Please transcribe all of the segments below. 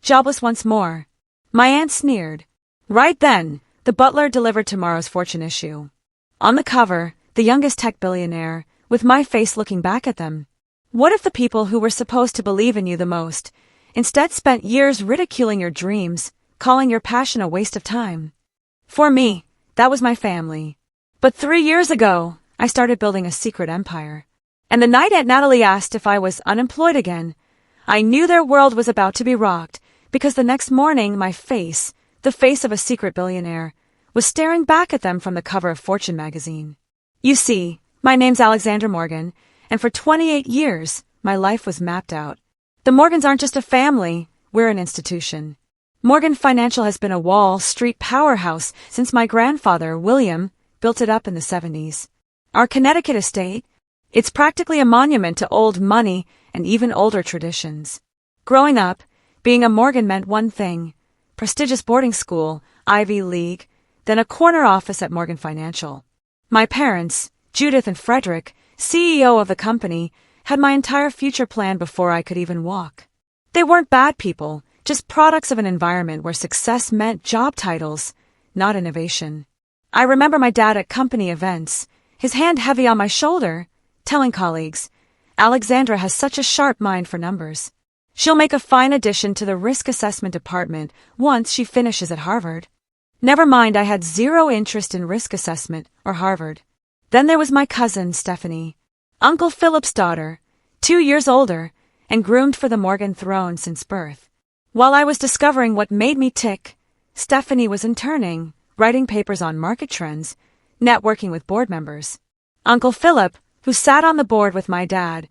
Jobless once more. My aunt sneered. Right then, the butler delivered tomorrow's Fortune issue. On the cover, the youngest tech billionaire, with my face looking back at them. What if the people who were supposed to believe in you the most instead spent years ridiculing your dreams, calling your passion a waste of time? For me, that was my family. But 3 years ago, I started building a secret empire. And the night Aunt Natalie asked if I was unemployed again, I knew their world was about to be rocked, because the next morning my face, the face of a secret billionaire, was staring back at them from the cover of Fortune magazine. You see, my name's Alexandra Morgan, and for 28 years, my life was mapped out. The Morgans aren't just a family, we're an institution. Morgan Financial has been a Wall Street powerhouse since my grandfather, William, built it up in the 70s. Our Connecticut estate, it's practically a monument to old money and even older traditions. Growing up, being a Morgan meant one thing: prestigious boarding school, Ivy League, then a corner office at Morgan Financial. My parents, Judith and Frederick, CEO of the company, had my entire future planned before I could even walk. They weren't bad people, just products of an environment where success meant job titles, not innovation. I remember my dad at company events, his hand heavy on my shoulder, telling colleagues, Alexandra has such a sharp mind for numbers. She'll make a fine addition to the risk assessment department once she finishes at Harvard. Never mind, I had zero interest in risk assessment or Harvard. Then there was my cousin, Stephanie, Uncle Philip's daughter, 2 years older, and groomed for the Morgan throne since birth. While I was discovering what made me tick, Stephanie was interning, writing papers on market trends, networking with board members. Uncle Philip, who sat on the board with my dad,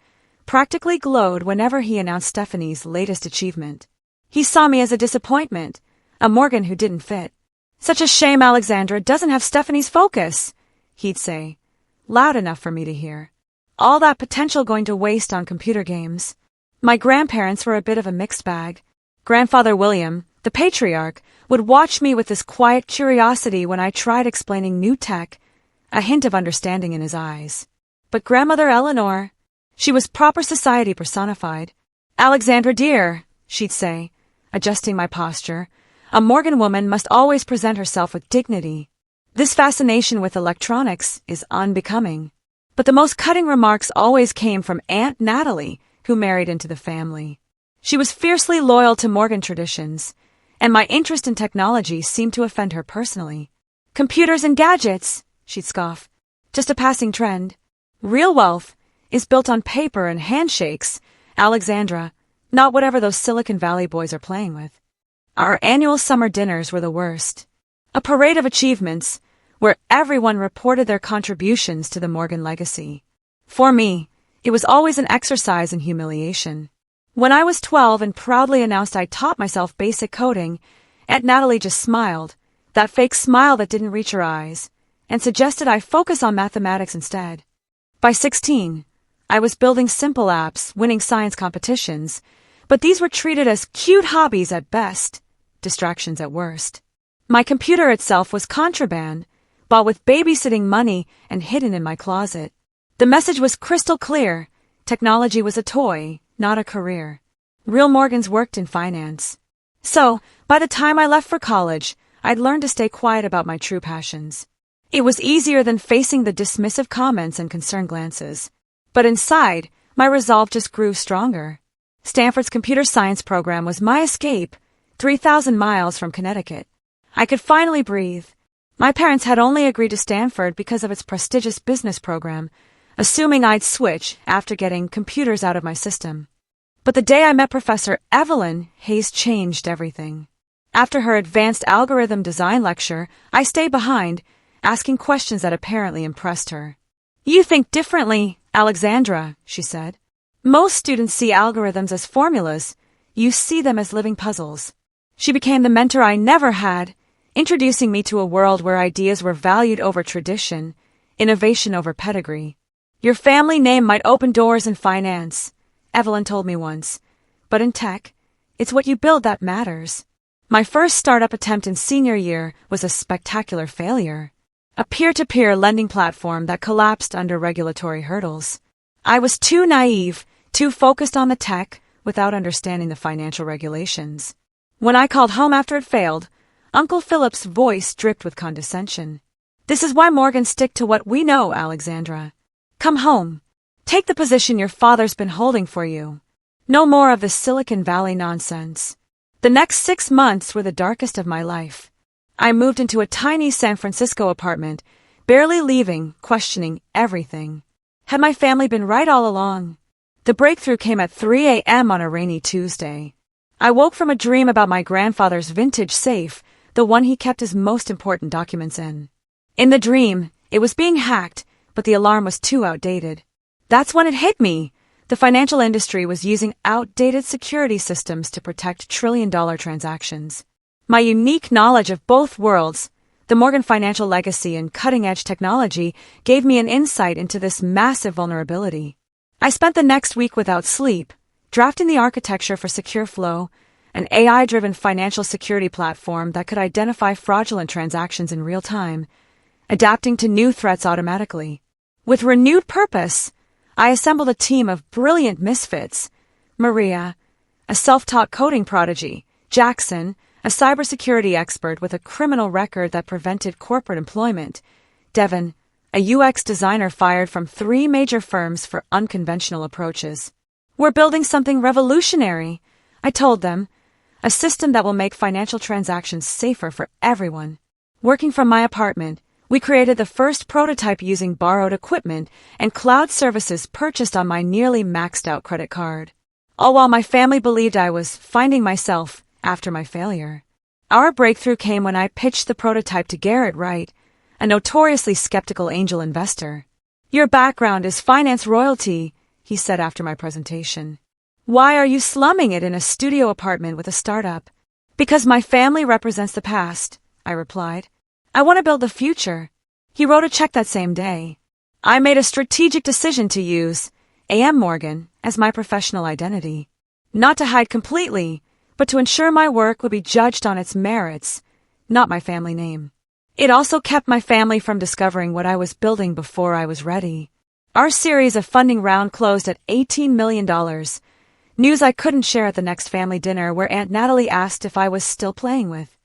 practically glowed whenever he announced Stephanie's latest achievement. He saw me as a disappointment, a Morgan who didn't fit. Such a shame Alexandra doesn't have Stephanie's focus, he'd say, loud enough for me to hear. All that potential going to waste on computer games. My grandparents were a bit of a mixed bag. Grandfather William, the patriarch, would watch me with this quiet curiosity when I tried explaining new tech, a hint of understanding in his eyes. But grandmother Eleanor, she was proper society personified. Alexandra dear, she'd say, adjusting my posture, a Morgan woman must always present herself with dignity. This fascination with electronics is unbecoming. But the most cutting remarks always came from Aunt Natalie, who married into the family. She was fiercely loyal to Morgan traditions, and my interest in technology seemed to offend her personally. Computers and gadgets, she'd scoff. Just a passing trend. Real wealth is built on paper and handshakes, Alexandra, not whatever those Silicon Valley boys are playing with. Our annual summer dinners were the worst. A parade of achievements, where everyone reported their contributions to the Morgan legacy. For me, it was always an exercise in humiliation. When I was 12 and proudly announced I taught myself basic coding, Aunt Natalie just smiled, that fake smile that didn't reach her eyes, and suggested I focus on mathematics instead. By 16, I was building simple apps, winning science competitions, but these were treated as cute hobbies at best, distractions at worst. My computer itself was contraband, bought with babysitting money and hidden in my closet. The message was crystal clear: technology was a toy, not a career. Real Morgans worked in finance. So, by the time I left for college, I'd learned to stay quiet about my true passions. It was easier than facing the dismissive comments and concerned glances. But inside, my resolve just grew stronger. Stanford's computer science program was my escape, 3,000 miles from Connecticut. I could finally breathe. My parents had only agreed to Stanford because of its prestigious business program, assuming I'd switch after getting computers out of my system. But the day I met Professor Evelyn Hayes changed everything. After her advanced algorithm design lecture, I stayed behind, asking questions that apparently impressed her. You think differently, Alexandra, she said. Most students see algorithms as formulas. You see them as living puzzles. She became the mentor I never had, introducing me to a world where ideas were valued over tradition, innovation over pedigree. Your family name might open doors in finance, Evelyn told me once, but in tech, it's what you build that matters. My first startup attempt in senior year was a spectacular failure. A peer-to-peer lending platform that collapsed under regulatory hurdles. I was too naive, too focused on the tech, without understanding the financial regulations. When I called home after it failed, Uncle Philip's voice dripped with condescension. This is why Morgans stick to what we know, Alexandra. Come home. Take the position your father's been holding for you. No more of this Silicon Valley nonsense. The next 6 months were the darkest of my life. I moved into a tiny San Francisco apartment, barely leaving, questioning everything. Had my family been right all along? The breakthrough came at 3 a.m. on a rainy Tuesday. I woke from a dream about my grandfather's vintage safe, the one he kept his most important documents in. In the dream, it was being hacked, but the alarm was too outdated. That's when it hit me. The financial industry was using outdated security systems to protect trillion-dollar transactions. My unique knowledge of both worlds, the Morgan financial legacy and cutting-edge technology, gave me an insight into this massive vulnerability. I spent the next week without sleep, drafting the architecture for Secure Flow, an AI-driven financial security platform that could identify fraudulent transactions in real time, adapting to new threats automatically. With renewed purpose, I assembled a team of brilliant misfits: Maria, a self-taught coding prodigy; Jackson, a cybersecurity expert with a criminal record that prevented corporate employment; Devin, a UX designer fired from 3 major firms for unconventional approaches. We're building something revolutionary, I told them, a system that will make financial transactions safer for everyone. Working from my apartment, we created the first prototype using borrowed equipment and cloud services purchased on my nearly maxed-out credit card. All while my family believed I was finding myself after my failure. Our breakthrough came when I pitched the prototype to Garrett Wright, a notoriously skeptical angel investor. Your background is finance royalty, he said after my presentation. Why are you slumming it in a studio apartment with a startup? Because my family represents the past, I replied. I want to build the future. He wrote a check that same day. I made a strategic decision to use A.M. Morgan as my professional identity. Not to hide completely, but to ensure my work would be judged on its merits, not my family name. It also kept my family from discovering what I was building before I was ready. Our series of funding round closed at $18 million. News I couldn't share at the next family dinner where Aunt Natalie asked if I was still playing with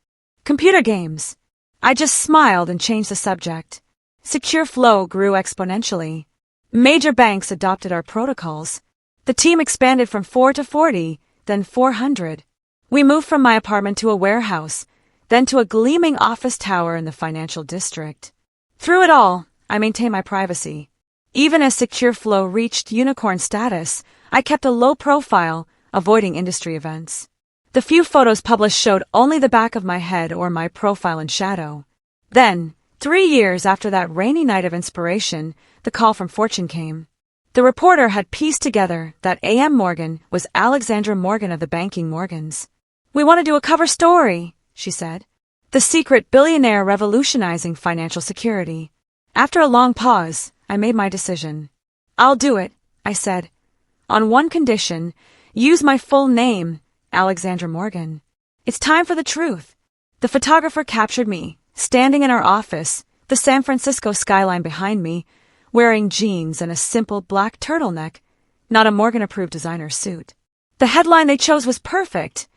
computer games. I just smiled and changed the subject. Secure Flow grew exponentially. Major banks adopted our protocols. The team expanded from 4 to 40, then 400. We moved from my apartment to a warehouse, then to a gleaming office tower in the financial district. Through it all, I maintained my privacy. Even as Secure Flow reached unicorn status, I kept a low profile, avoiding industry events. The few photos published showed only the back of my head or my profile in shadow. Then, 3 years after that rainy night of inspiration, the call from Fortune came. The reporter had pieced together that A.M. Morgan was Alexandra Morgan of the banking Morgans. We want to do a cover story, she said. The secret billionaire revolutionizing financial security. After a long pause, I made my decision. I'll do it, I said. On one condition, use my full name, Alexandra Morgan. It's time for the truth. The photographer captured me, standing in our office, the San Francisco skyline behind me, wearing jeans and a simple black turtleneck, not a Morgan-approved designer suit. The headline they chose was perfect.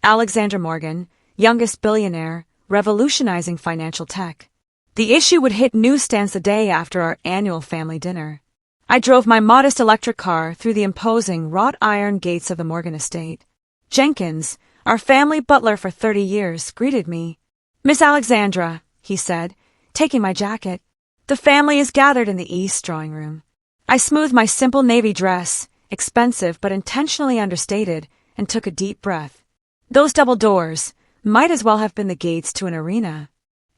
Alexandra Morgan, youngest billionaire, revolutionizing financial tech. The issue would hit newsstands the day after our annual family dinner. I drove my modest electric car through the imposing wrought iron gates of the Morgan estate. Jenkins, our family butler for 30 years, greeted me. Miss Alexandra, he said, taking my jacket. The family is gathered in the East drawing room. I smoothed my simple navy dress, expensive but intentionally understated, and took a deep breath. Those double doors might as well have been the gates to an arena.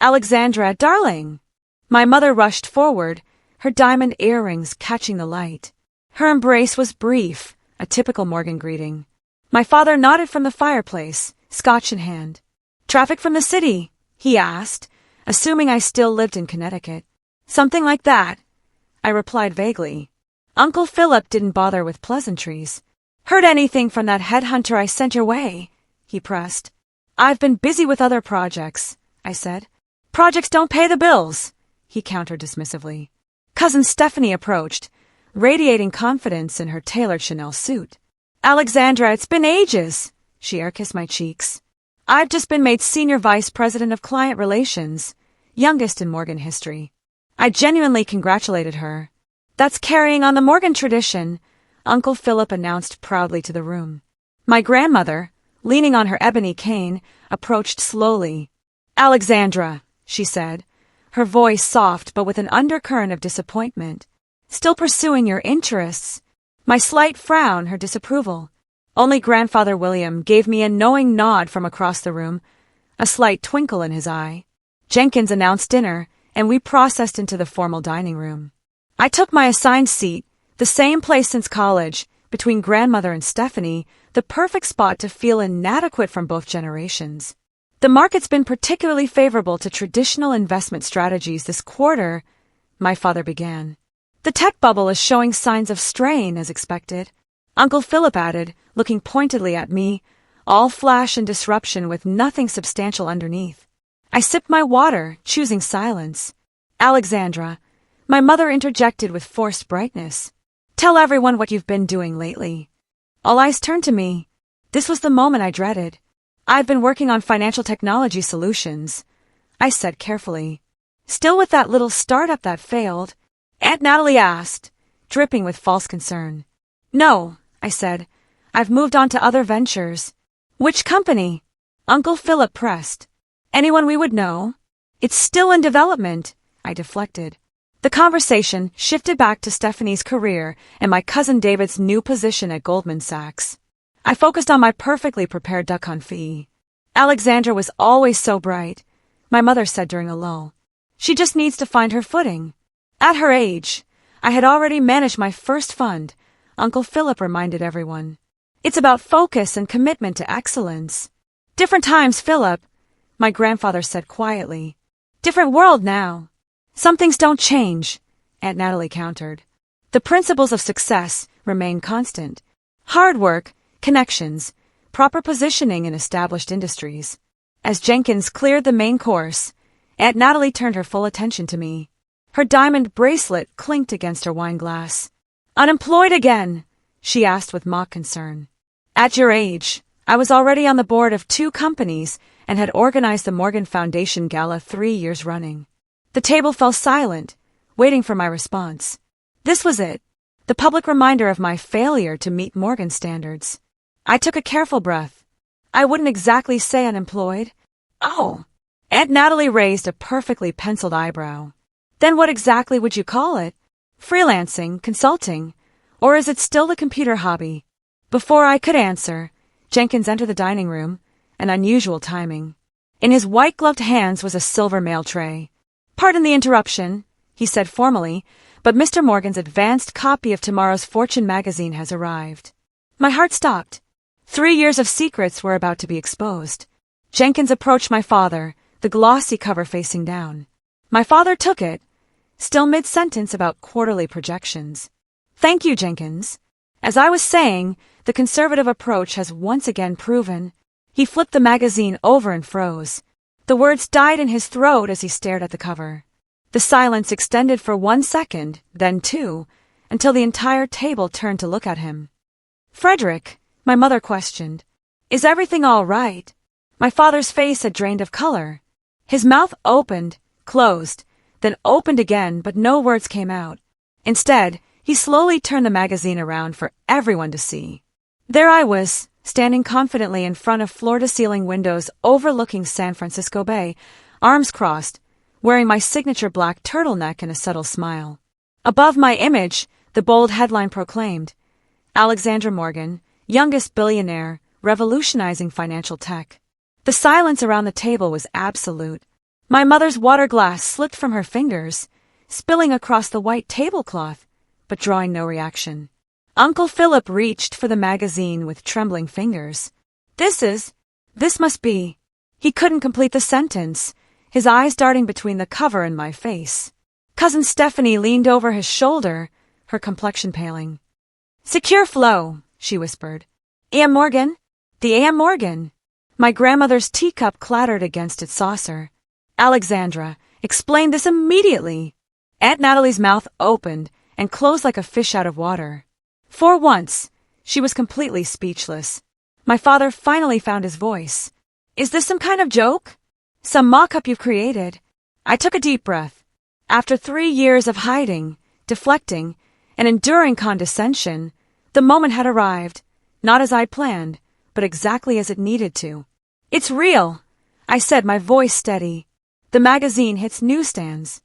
Alexandra, darling! My mother rushed forward, her diamond earrings catching the light. Her embrace was brief, a typical Morgan greeting. My father nodded from the fireplace, scotch in hand. Traffic from the city? He asked, assuming I still lived in Connecticut. Something like that, I replied vaguely. Uncle Philip didn't bother with pleasantries. Heard anything from that headhunter I sent your way? He pressed. I've been busy with other projects, I said. Projects don't pay the bills, he countered dismissively. Cousin Stephanie approached, radiating confidence in her tailored Chanel suit. Alexandra, it's been ages, she air-kissed my cheeks. I've just been made Senior Vice President of Client Relations, youngest in Morgan history. I genuinely congratulated her. That's carrying on the Morgan tradition, Uncle Philip announced proudly to the room. My grandmother, leaning on her ebony cane, approached slowly. Alexandra, she said, her voice soft but with an undercurrent of disappointment. Still pursuing your interests? My slight frown, her disapproval. Only Grandfather William gave me a knowing nod from across the room, a slight twinkle in his eye. Jenkins announced dinner, and we processed into the formal dining room. I took my assigned seat, the same place since college, between grandmother and Stephanie, the perfect spot to feel inadequate from both generations. The market's been particularly favorable to traditional investment strategies this quarter, my father began. The tech bubble is showing signs of strain, as expected. Uncle Philip added, looking pointedly at me, all flash and disruption with nothing substantial underneath. I sipped my water, choosing silence. Alexandra, my mother interjected with forced brightness. Tell everyone what you've been doing lately. All eyes turned to me. This was the moment I dreaded. I've been working on financial technology solutions, I said carefully. Still with that little startup that failed? Aunt Natalie asked, dripping with false concern. No, I said. I've moved on to other ventures. Which company? Uncle Philip pressed. Anyone we would know? It's still in development, I deflected. The conversation shifted back to Stephanie's career and my cousin David's new position at Goldman Sachs. I focused on my perfectly prepared duck confit. Alexandra was always so bright, my mother said during a lull. She just needs to find her footing. At her age, I had already managed my first fund, Uncle Philip reminded everyone. It's about focus and commitment to excellence. Different times, Philip, my grandfather said quietly. Different world now. Some things don't change, Aunt Natalie countered. The principles of success remain constant. Hard work, connections, proper positioning in established industries. As Jenkins cleared the main course, Aunt Natalie turned her full attention to me. Her diamond bracelet clinked against her wine glass. Unemployed again? She asked with mock concern. At your age, I was already on the board of 2 companies and had organized the Morgan Foundation Gala 3 years running. The table fell silent, waiting for my response. This was it, the public reminder of my failure to meet Morgan standards. I took a careful breath. I wouldn't exactly say unemployed. Oh! Aunt Natalie raised a perfectly penciled eyebrow. Then what exactly would you call it? Freelancing, consulting, or is it still a computer hobby? Before I could answer, Jenkins entered the dining room, an unusual timing. In his white-gloved hands was a silver mail tray. Pardon the interruption, he said formally, but Mr. Morgan's advanced copy of tomorrow's Fortune magazine has arrived. My heart stopped. 3 years of secrets were about to be exposed. Jenkins approached my father, the glossy cover facing down. My father took it, still mid-sentence about quarterly projections. Thank you, Jenkins. As I was saying, the conservative approach has once again proven. He flipped the magazine over and froze. The words died in his throat as he stared at the cover. The silence extended for 1 second, then 2, until the entire table turned to look at him. Frederick, my mother questioned, is everything all right? My father's face had drained of color. His mouth opened, closed, then opened again, but no words came out. Instead, he slowly turned the magazine around for everyone to see. There I was, standing confidently in front of floor-to-ceiling windows overlooking San Francisco Bay, arms crossed, wearing my signature black turtleneck and a subtle smile. Above my image, the bold headline proclaimed, Alexandra Morgan, youngest billionaire, revolutionizing financial tech. The silence around the table was absolute. My mother's water glass slipped from her fingers, spilling across the white tablecloth, but drawing no reaction. Uncle Philip reached for the magazine with trembling fingers. This must be. He couldn't complete the sentence, his eyes darting between the cover and my face. Cousin Stephanie leaned over his shoulder, her complexion paling. Secure flow, she whispered. A.M. Morgan? The A.M. Morgan. My grandmother's teacup clattered against its saucer. Alexandra, explain this immediately. Aunt Natalie's mouth opened and closed like a fish out of water. For once, she was completely speechless. My father finally found his voice. Is this some kind of joke? Some mock-up you've created? I took a deep breath. After 3 years of hiding, deflecting, and enduring condescension, the moment had arrived, not as I'd planned, but exactly as it needed to. It's real, I said, my voice steady. The magazine hits newsstands.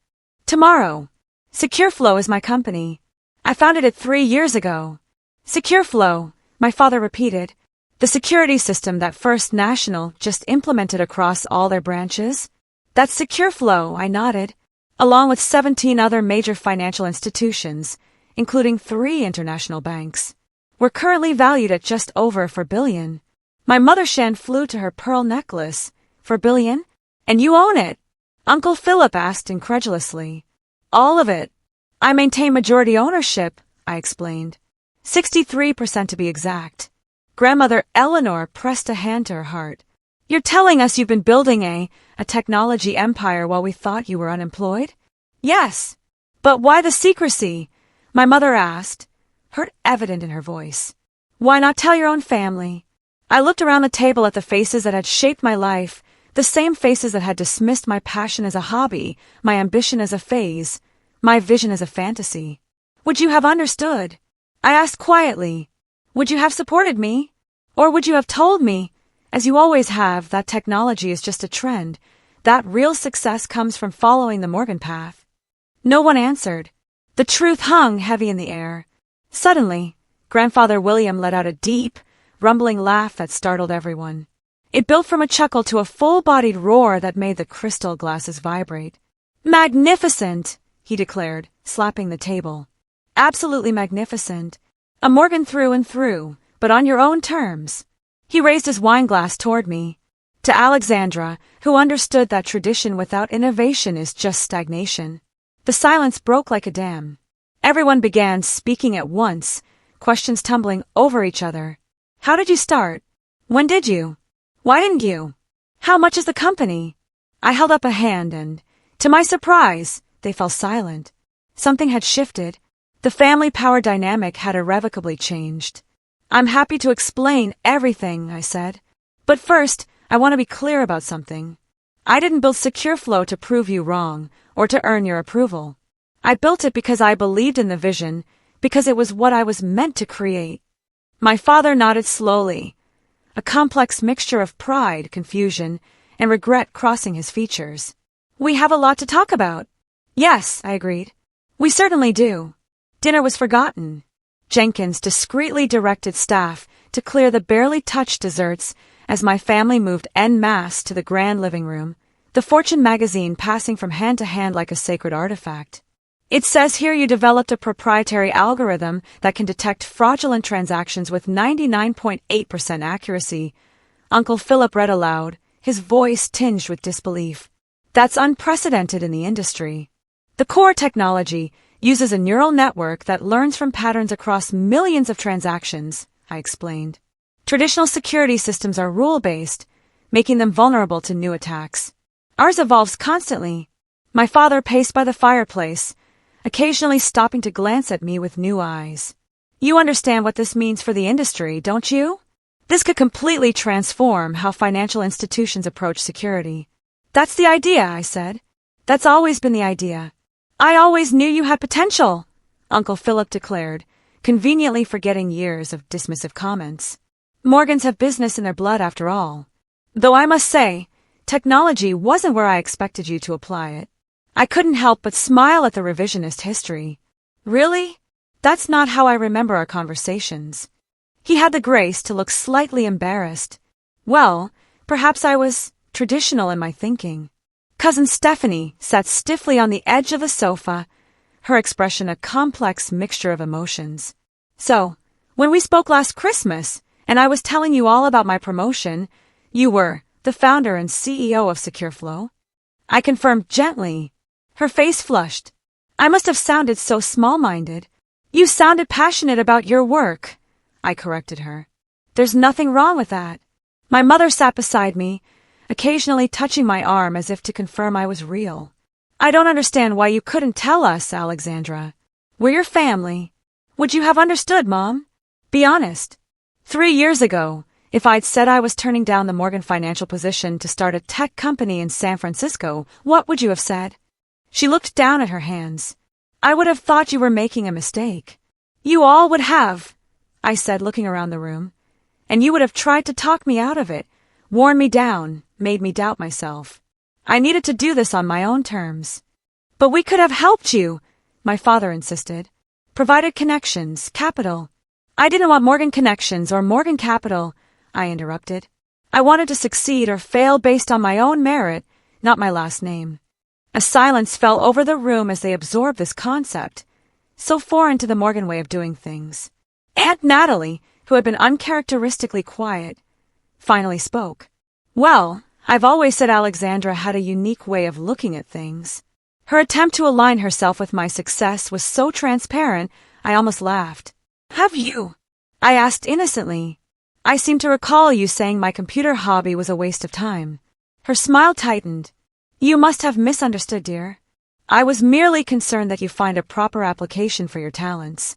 Tomorrow. SecureFlow is my company. I founded it 3 years ago. SecureFlow, my father repeated. The security system that First National just implemented across all their branches? That's SecureFlow, I nodded, along with 17 other major financial institutions, including 3 international banks. We're currently valued at just over $4 billion. My mother's hand flew to her pearl necklace. $4 billion? And you own it? Uncle Philip asked incredulously. All of it. I maintain majority ownership, I explained. 63% to be exact. Grandmother Eleanor pressed a hand to her heart. You're telling us you've been building a technology empire while we thought you were unemployed? Yes. But why the secrecy? My mother asked, hurt evident in her voice. Why not tell your own family? I looked around the table at the faces that had shaped my life, the same faces that had dismissed my passion as a hobby, my ambition as a phase, my vision as a fantasy. Would you have understood? I asked quietly. Would you have supported me? Or would you have told me, as you always have, that technology is just a trend, that real success comes from following the Morgan path? No one answered. The truth hung heavy in the air. Suddenly, Grandfather William let out a deep, rumbling laugh that startled everyone. It built from a chuckle to a full-bodied roar that made the crystal glasses vibrate. Magnificent, he declared, slapping the table. Absolutely magnificent. A Morgan through and through, but on your own terms. He raised his wine glass toward me. To Alexandra, who understood that tradition without innovation is just stagnation. The silence broke like a dam. Everyone began speaking at once, questions tumbling over each other. How did you start? When did you? Why didn't you? How much is the company? I held up a hand and, to my surprise, they fell silent. Something had shifted. The family power dynamic had irrevocably changed. I'm happy to explain everything, I said. But first, I want to be clear about something. I didn't build SecureFlow to prove you wrong or to earn your approval. I built it because I believed in the vision, because it was what I was meant to create. My father nodded slowly, a complex mixture of pride, confusion, and regret crossing his features. We have a lot to talk about. Yes, I agreed. We certainly do. Dinner was forgotten. Jenkins discreetly directed staff to clear the barely touched desserts as my family moved en masse to the grand living room, the Fortune magazine passing from hand to hand like a sacred artifact. It says here you developed a proprietary algorithm that can detect fraudulent transactions with 99.8% accuracy. Uncle Philip read aloud, his voice tinged with disbelief. That's unprecedented in the industry. The core technology uses a neural network that learns from patterns across millions of transactions, I explained. Traditional security systems are rule-based, making them vulnerable to new attacks. Ours evolves constantly. My father paced by the fireplace, occasionally stopping to glance at me with new eyes. You understand what this means for the industry, don't you? This could completely transform how financial institutions approach security. That's the idea, I said. That's always been the idea. I always knew you had potential, Uncle Philip declared, conveniently forgetting years of dismissive comments. Morgans have business in their blood after all. Though I must say, technology wasn't where I expected you to apply it. I couldn't help but smile at the revisionist history. Really? That's not how I remember our conversations. He had the grace to look slightly embarrassed. Well, perhaps I was traditional in my thinking. Cousin Stephanie sat stiffly on the edge of the sofa, her expression a complex mixture of emotions. So, when we spoke last Christmas, and I was telling you all about my promotion, you were the founder and CEO of SecureFlow? I confirmed gently. Her face flushed. I must have sounded so small-minded. You sounded passionate about your work, I corrected her. There's nothing wrong with that. My mother sat beside me, occasionally touching my arm as if to confirm I was real. I don't understand why you couldn't tell us, Alexandra. We're your family. Would you have understood, Mom? Be honest. 3 years ago, If I'd said I was turning down the Morgan Financial position to start a tech company in San Francisco, what would you have said? She looked down at her hands. I would have thought you were making a mistake. You all would have, I said, looking around the room. And you would have tried to talk me out of it, worn me down, made me doubt myself. I needed to do this on my own terms. But we could have helped you, my father insisted. Provided connections, capital. I didn't want Morgan connections or Morgan capital, I interrupted. I wanted to succeed or fail based on my own merit, not my last name. A silence fell over the room as they absorbed this concept, so foreign to the Morgan way of doing things. Aunt Natalie, who had been uncharacteristically quiet, finally spoke. Well, I've always said Alexandra had a unique way of looking at things. Her attempt to align herself with my success was so transparent, I almost laughed. Have you? I asked innocently. I seem to recall you saying my computer hobby was a waste of time. Her smile tightened. You must have misunderstood, dear. I was merely concerned that you find a proper application for your talents.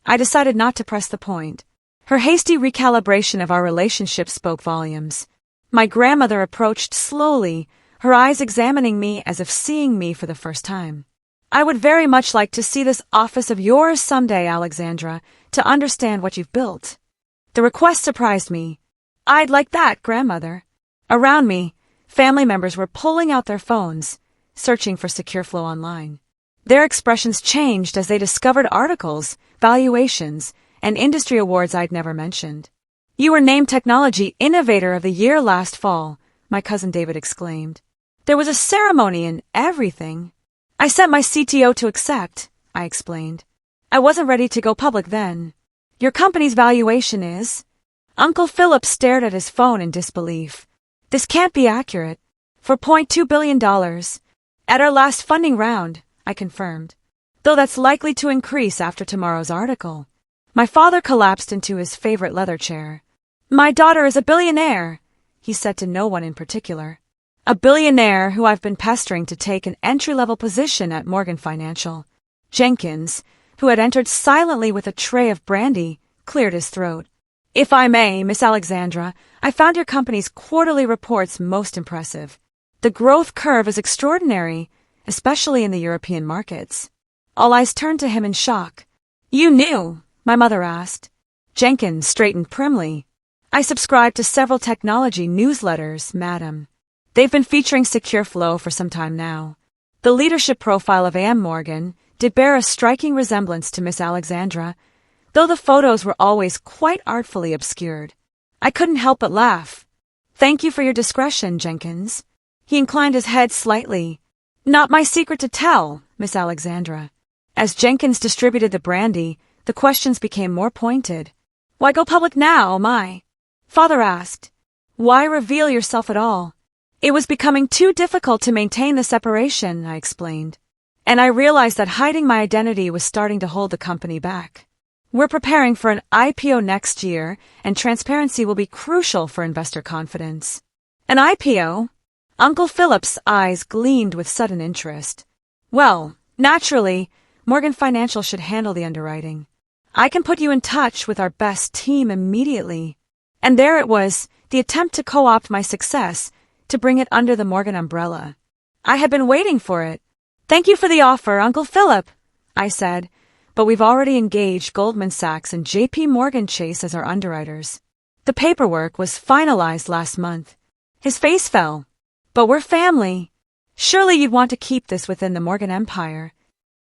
I decided not to press the point. Her hasty recalibration of our relationship spoke volumes. My grandmother approached slowly, her eyes examining me as if seeing me for the first time. I would very much like to see this office of yours someday, Alexandra, to understand what you've built. The request surprised me. I'd like that, grandmother. Around me, family members were pulling out their phones, searching for Secure Flow online. Their expressions changed as they discovered articles, valuations, and industry awards I'd never mentioned. You were named Technology Innovator of the Year last fall, my cousin David exclaimed. There was a ceremony and everything. I sent my CTO to accept, I explained. I wasn't ready to go public then. Your company's valuation is? Uncle Philip stared at his phone in disbelief. This can't be accurate. For $0.2 billion. At our last funding round, I confirmed. Though that's likely to increase after tomorrow's article. My father collapsed into his favorite leather chair. My daughter is a billionaire, he said to no one in particular. A billionaire who I've been pestering to take an entry-level position at Morgan Financial. Jenkins, who had entered silently with a tray of brandy, cleared his throat. If I may, Miss Alexandra, I found your company's quarterly reports most impressive. The growth curve is extraordinary, especially in the European markets. All eyes turned to him in shock. You knew? My mother asked. Jenkins straightened primly. I subscribe to several technology newsletters, madam. They've been featuring Secure Flow for some time now. The leadership profile of A.M. Morgan did bear a striking resemblance to Miss Alexandra, though the photos were always quite artfully obscured. I couldn't help but laugh. Thank you for your discretion, Jenkins. He inclined his head slightly. Not my secret to tell, Miss Alexandra. As Jenkins distributed the brandy, the questions became more pointed. Why go public now, my? Father asked. Why reveal yourself at all? It was becoming too difficult to maintain the separation, I explained. And I realized that hiding my identity was starting to hold the company back. We're preparing for an IPO next year, and transparency will be crucial for investor confidence. An IPO? Uncle Philip's eyes gleamed with sudden interest. Well, naturally, Morgan Financial should handle the underwriting. I can put you in touch with our best team immediately. And there it was, the attempt to co-opt my success, to bring it under the Morgan umbrella. I had been waiting for it. Thank you for the offer, Uncle Philip, I said, but we've already engaged Goldman Sachs and J.P. Morgan Chase as our underwriters. The paperwork was finalized last month. His face fell. But we're family. Surely you'd want to keep this within the Morgan Empire.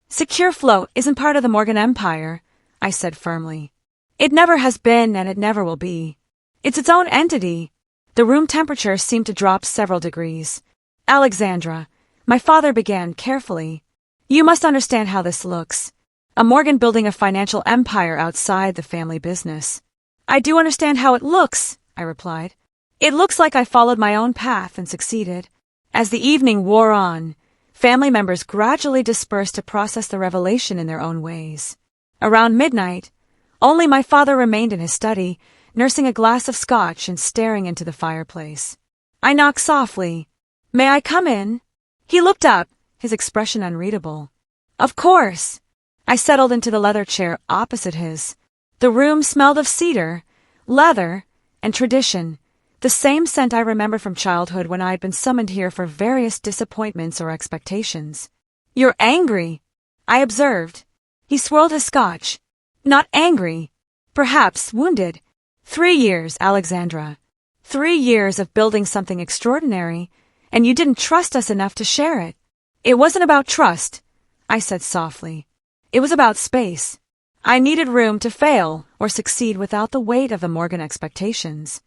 Secure Flow isn't part of the Morgan Empire, I said firmly. It never has been and it never will be. It's its own entity. The room temperature seemed to drop several degrees. Alexandra, my father began carefully. You must understand how this looks. A Morgan building a financial empire outside the family business. I do understand how it looks, I replied. It looks like I followed my own path and succeeded. As the evening wore on, family members gradually dispersed to process the revelation in their own ways. Around midnight, only my father remained in his study, nursing a glass of scotch and staring into the fireplace. I knocked softly. May I come in? He looked up, his expression unreadable. Of course. I settled into the leather chair opposite his. The room smelled of cedar, leather, and tradition, the same scent I remember from childhood when I had been summoned here for various disappointments or expectations. You're angry, I observed. He swirled his scotch. Not angry. Perhaps wounded. 3 years, Alexandra. 3 years of building something extraordinary, and you didn't trust us enough to share it. It wasn't about trust, I said softly. It was about space. I needed room to fail or succeed without the weight of the Morgan expectations.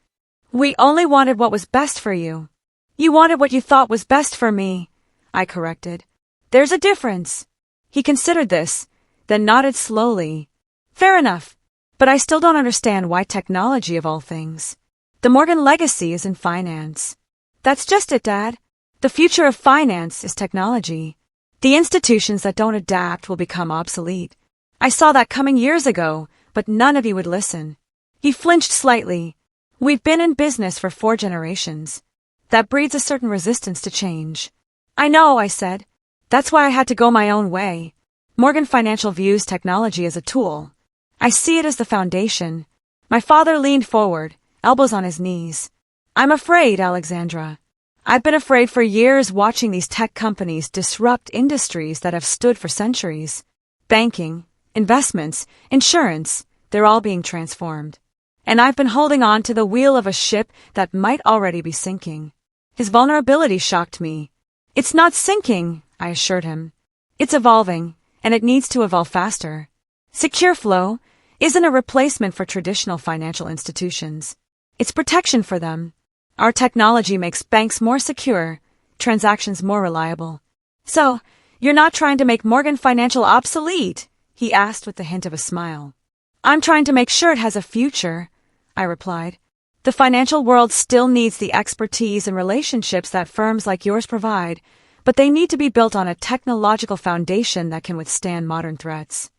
We only wanted what was best for you. You wanted what you thought was best for me, I corrected. There's a difference. He considered this, then nodded slowly. Fair enough, but I still don't understand why technology of all things. The Morgan legacy is in finance. That's just it, Dad. The future of finance is technology. The institutions that don't adapt will become obsolete. I saw that coming years ago, but none of you would listen. He flinched slightly. We've been in business for 4 generations. That breeds a certain resistance to change. I know, I said. That's why I had to go my own way. Morgan Financial views technology as a tool. I see it as the foundation. My father leaned forward, elbows on his knees. I'm afraid, Alexandra. I've been afraid for years watching these tech companies disrupt industries that have stood for centuries. Banking, investments, insurance, they're all being transformed. And I've been holding on to the wheel of a ship that might already be sinking. His vulnerability shocked me. It's not sinking, I assured him. It's evolving, and it needs to evolve faster. Secure flow isn't a replacement for traditional financial institutions. It's protection for them. Our technology makes banks more secure, transactions more reliable. So, you're not trying to make Morgan Financial obsolete? He asked with the hint of a smile. I'm trying to make sure it has a future, I replied. The financial world still needs the expertise and relationships that firms like yours provide, but they need to be built on a technological foundation that can withstand modern threats.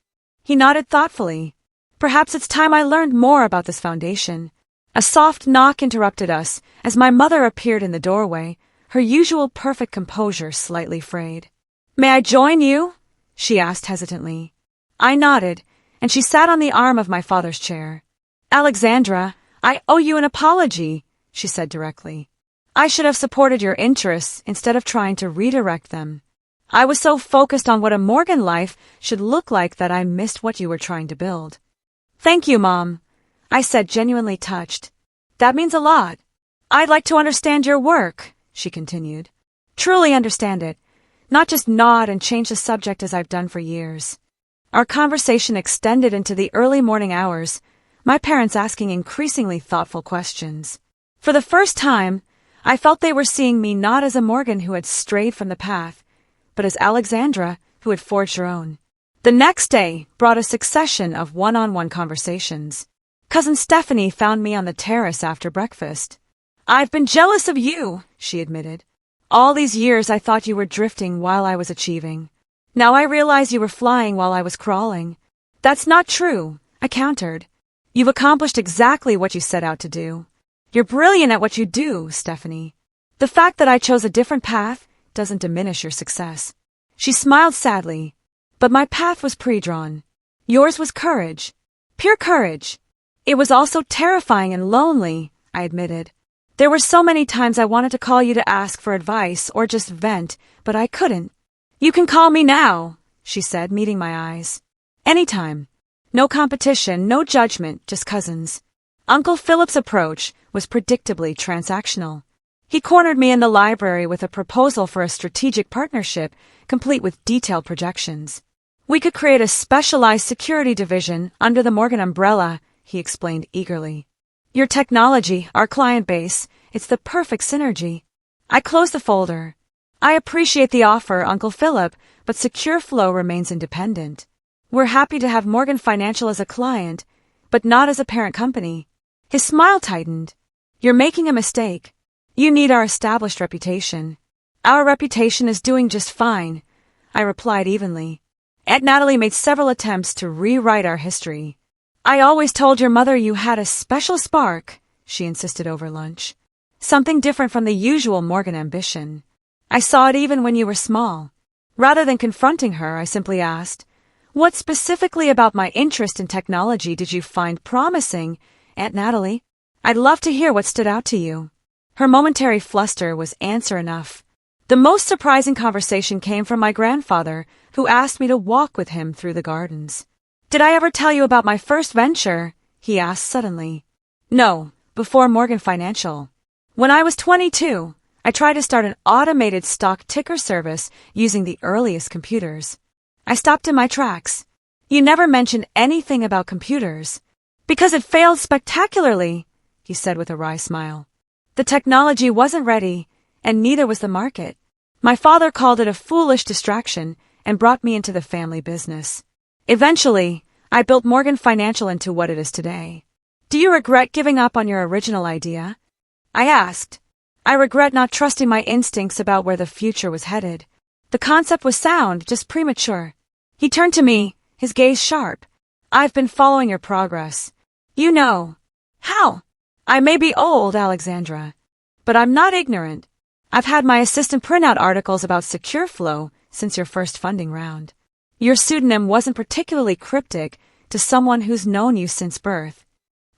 He nodded thoughtfully. Perhaps it's time I learned more about this foundation. A soft knock interrupted us as my mother appeared in the doorway, her usual perfect composure slightly frayed. May I join you? She asked hesitantly. I nodded, and she sat on the arm of my father's chair. Alexandra, I owe you an apology, she said directly. I should have supported your interests instead of trying to redirect them. I was so focused on what a Morgan life should look like that I missed what you were trying to build. Thank you, Mom, I said, genuinely touched. That means a lot. I'd like to understand your work, she continued. Truly understand it, not just nod and change the subject as I've done for years. Our conversation extended into the early morning hours, my parents asking increasingly thoughtful questions. For the first time, I felt they were seeing me not as a Morgan who had strayed from the path, but as Alexandra who had forged her own. The next day brought a succession of one-on-one conversations. Cousin Stephanie found me on the terrace after breakfast. I've been jealous of you, she admitted. All these years I thought you were drifting while I was achieving. Now I realize you were flying while I was crawling. That's not true, I countered. You've accomplished exactly what you set out to do. You're brilliant at what you do, Stephanie. The fact that I chose a different path doesn't diminish your success. She smiled sadly. But my path was pre-drawn. Yours was courage. Pure courage. It was also terrifying and lonely, I admitted. There were so many times I wanted to call you to ask for advice or just vent, but I couldn't. You can call me now, she said, meeting my eyes. Anytime. No competition, no judgment, just cousins. Uncle Philip's approach was predictably transactional. He cornered me in the library with a proposal for a strategic partnership, complete with detailed projections. We could create a specialized security division under the Morgan umbrella, he explained eagerly. Your technology, our client base, it's the perfect synergy. I closed the folder. I appreciate the offer, Uncle Philip, but Secure Flow remains independent. We're happy to have Morgan Financial as a client, but not as a parent company. His smile tightened. You're making a mistake. You need our established reputation. Our reputation is doing just fine, I replied evenly. Aunt Natalie made several attempts to rewrite our history. I always told your mother you had a special spark, she insisted over lunch. Something different from the usual Morgan ambition. I saw it even when you were small. Rather than confronting her, I simply asked, what specifically about my interest in technology did you find promising, Aunt Natalie? I'd love to hear what stood out to you. Her momentary fluster was answer enough. The most surprising conversation came from my grandfather, who asked me to walk with him through the gardens. Did I ever tell you about my first venture? He asked suddenly. No, before Morgan Financial. When I was 22, I tried to start an automated stock ticker service using the earliest computers. I stopped in my tracks. You never mentioned anything about computers. Because it failed spectacularly, he said with a wry smile. The technology wasn't ready, and neither was the market. My father called it a foolish distraction and brought me into the family business. Eventually, I built Morgan Financial into what it is today. Do you regret giving up on your original idea? I asked. I regret not trusting my instincts about where the future was headed. The concept was sound, just premature. He turned to me, his gaze sharp. I've been following your progress. You know. How? I may be old, Alexandra, but I'm not ignorant. I've had my assistant print out articles about Secure Flow since your first funding round. Your pseudonym wasn't particularly cryptic to someone who's known you since birth.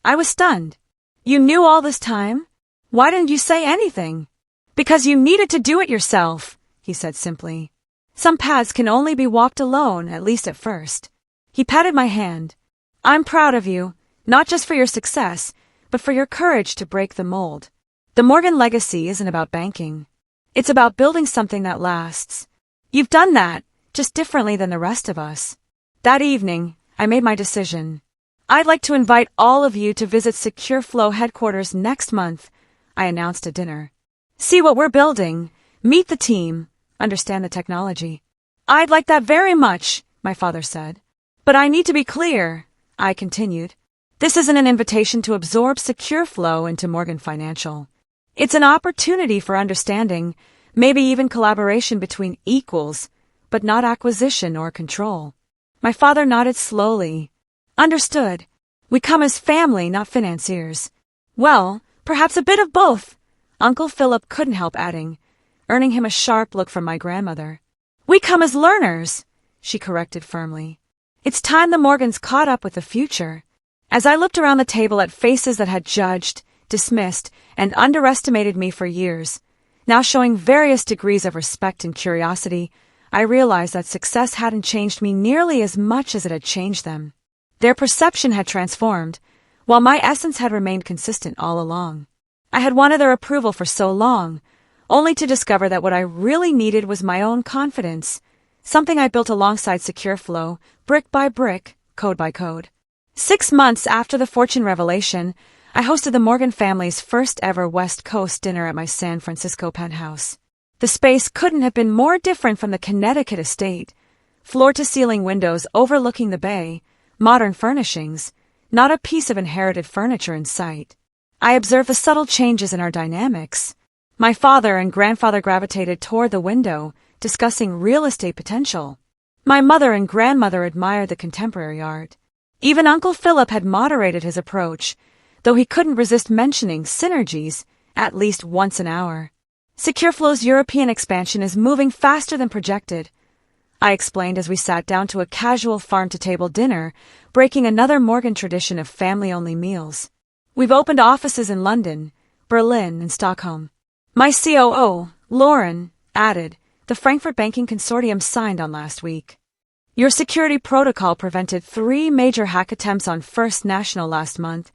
I was stunned. You knew all this time? Why didn't you say anything? Because you needed to do it yourself, he said simply. Some paths can only be walked alone, at least at first. He patted my hand. I'm proud of you, not just for your success, but for your courage to break the mold. The Morgan legacy isn't about banking. It's about building something that lasts. You've done that, just differently than the rest of us. That evening, I made my decision. I'd like to invite all of you to visit Secure Flow headquarters next month, I announced at dinner. See what we're building, meet the team, understand the technology. I'd like that very much, my father said. But I need to be clear, I continued. This isn't an invitation to absorb Secure Flow into Morgan Financial. It's an opportunity for understanding, maybe even collaboration between equals, but not acquisition or control. My father nodded slowly. Understood. We come as family, not financiers. Well, perhaps a bit of both, Uncle Philip couldn't help adding, earning him a sharp look from my grandmother. We come as learners, she corrected firmly. It's time the Morgans caught up with the future. As I looked around the table at faces that had judged, dismissed, and underestimated me for years, now showing various degrees of respect and curiosity, I realized that success hadn't changed me nearly as much as it had changed them. Their perception had transformed, while my essence had remained consistent all along. I had wanted their approval for so long, only to discover that what I really needed was my own confidence, something I built alongside Secure Flow, brick by brick, code by code. 6 months after the fortune revelation, I hosted the Morgan family's first ever West Coast dinner at my San Francisco penthouse. The space couldn't have been more different from the Connecticut estate. Floor-to-ceiling windows overlooking the bay, modern furnishings, not a piece of inherited furniture in sight. I observed the subtle changes in our dynamics. My father and grandfather gravitated toward the window, discussing real estate potential. My mother and grandmother admired the contemporary art. Even Uncle Philip had moderated his approach, though he couldn't resist mentioning synergies at least once an hour. SecureFlow's European expansion is moving faster than projected, I explained as we sat down to a casual farm-to-table dinner, breaking another Morgan tradition of family-only meals. We've opened offices in London, Berlin, and Stockholm. My COO, Lauren, added, the Frankfurt Banking Consortium signed on last week. Your security protocol prevented 3 major hack attempts on First National last month,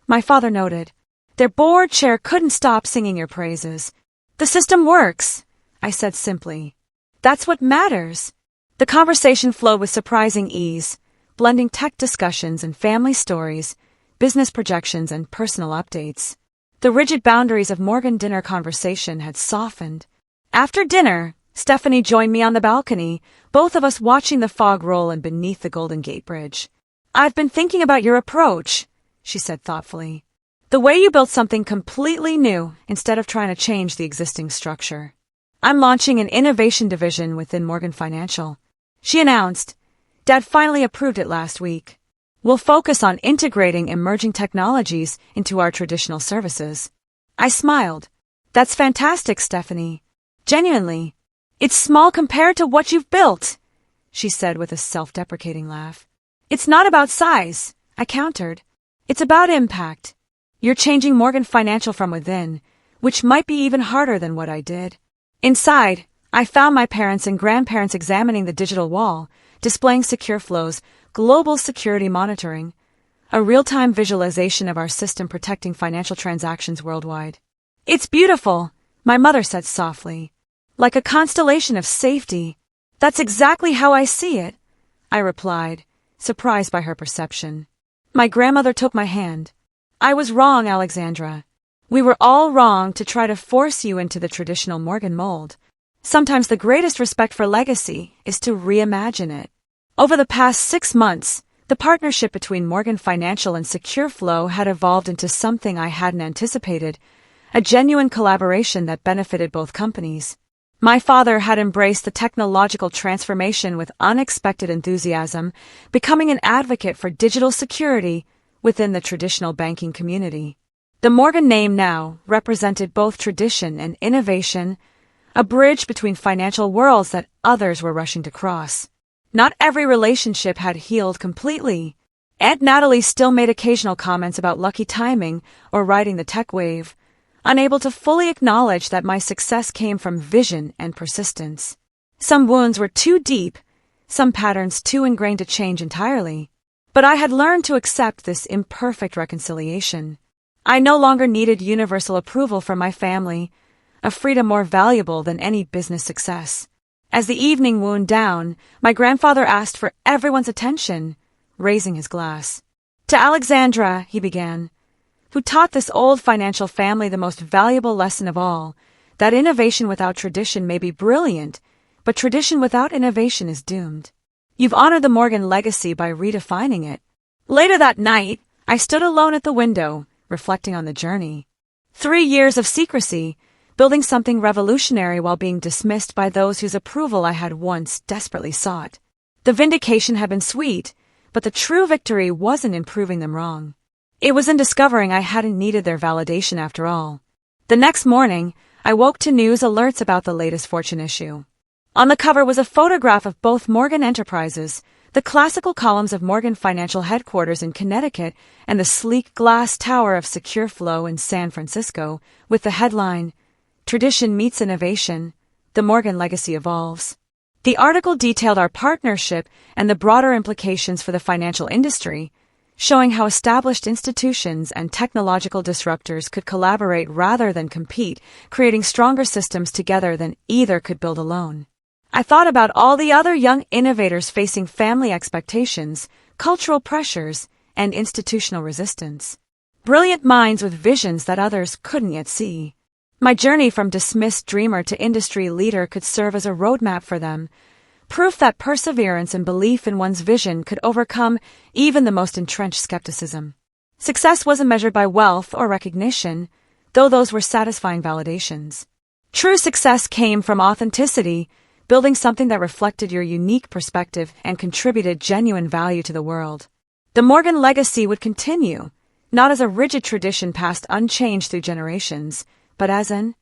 my father noted. Their board chair couldn't stop singing your praises. The system works, I said simply. That's what matters. The conversation flowed with surprising ease, blending tech discussions and family stories, business projections and personal updates. The rigid boundaries of Morgan dinner conversation had softened. After dinner, Stephanie joined me on the balcony, both of us watching the fog roll in beneath the Golden Gate Bridge. I've been thinking about your approach, she said thoughtfully. The way you built something completely new instead of trying to change the existing structure. I'm launching an innovation division within Morgan Financial, she announced. Dad finally approved it last week. We'll focus on integrating emerging technologies into our traditional services. I smiled. That's fantastic, Stephanie. Genuinely. It's small compared to what you've built, she said with a self-deprecating laugh. It's not about size, I countered. It's about impact. You're changing Morgan Financial from within, which might be even harder than what I did. Inside, I found my parents and grandparents examining the digital wall, displaying secure flows, global security monitoring, a real-time visualization of our system protecting financial transactions worldwide. It's beautiful, my mother said softly. Like a constellation of safety. That's exactly how I see it, I replied, surprised by her perception. My grandmother took my hand. I was wrong, Alexandra. We were all wrong to try to force you into the traditional Morgan mold. Sometimes the greatest respect for legacy is to reimagine it. Over the past 6 months, the partnership between Morgan Financial and Secure Flow had evolved into something I hadn't anticipated, a genuine collaboration that benefited both companies. My father had embraced the technological transformation with unexpected enthusiasm, becoming an advocate for digital security within the traditional banking community. The Morgan name now represented both tradition and innovation, a bridge between financial worlds that others were rushing to cross. Not every relationship had healed completely. Aunt Natalie still made occasional comments about lucky timing or riding the tech wave, unable to fully acknowledge that my success came from vision and persistence. Some wounds were too deep, some patterns too ingrained to change entirely. But I had learned to accept this imperfect reconciliation. I no longer needed universal approval from my family, a freedom more valuable than any business success. As the evening wound down, my grandfather asked for everyone's attention, raising his glass. To Alexandra, he began, who taught this old financial family the most valuable lesson of all, that innovation without tradition may be brilliant, but tradition without innovation is doomed. You've honored the Morgan legacy by redefining it. Later that night, I stood alone at the window, reflecting on the journey. 3 years of secrecy, building something revolutionary while being dismissed by those whose approval I had once desperately sought. The vindication had been sweet, but the true victory wasn't in proving them wrong. It was in discovering I hadn't needed their validation after all. The next morning, I woke to news alerts about the latest Fortune issue. On the cover was a photograph of both Morgan Enterprises, the classical columns of Morgan Financial headquarters in Connecticut, and the sleek glass tower of Secure Flow in San Francisco, with the headline, Tradition Meets Innovation, the Morgan Legacy Evolves. The article detailed our partnership and the broader implications for the financial industry, showing how established institutions and technological disruptors could collaborate rather than compete, creating stronger systems together than either could build alone. I thought about all the other young innovators facing family expectations, cultural pressures, and institutional resistance. Brilliant minds with visions that others couldn't yet see. My journey from dismissed dreamer to industry leader could serve as a roadmap for them, proof that perseverance and belief in one's vision could overcome even the most entrenched skepticism. Success wasn't measured by wealth or recognition, though those were satisfying validations. True success came from authenticity, building something that reflected your unique perspective and contributed genuine value to the world. The Morgan legacy would continue, not as a rigid tradition passed unchanged through generations, but as an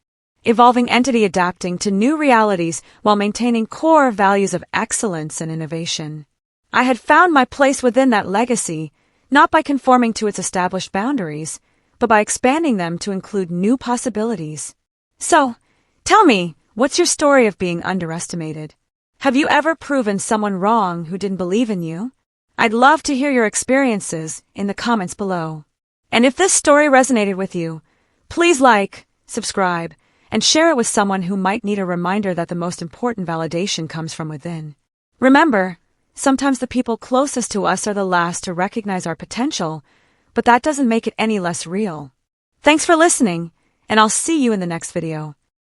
evolving entity adapting to new realities while maintaining core values of excellence and innovation. I had found my place within that legacy, not by conforming to its established boundaries, but by expanding them to include new possibilities. So, tell me, what's your story of being underestimated? Have you ever proven someone wrong who didn't believe in you? I'd love to hear your experiences in the comments below. And if this story resonated with you, please like, subscribe, and share it with someone who might need a reminder that the most important validation comes from within. Remember, sometimes the people closest to us are the last to recognize our potential, but that doesn't make it any less real. Thanks for listening, and I'll see you in the next video.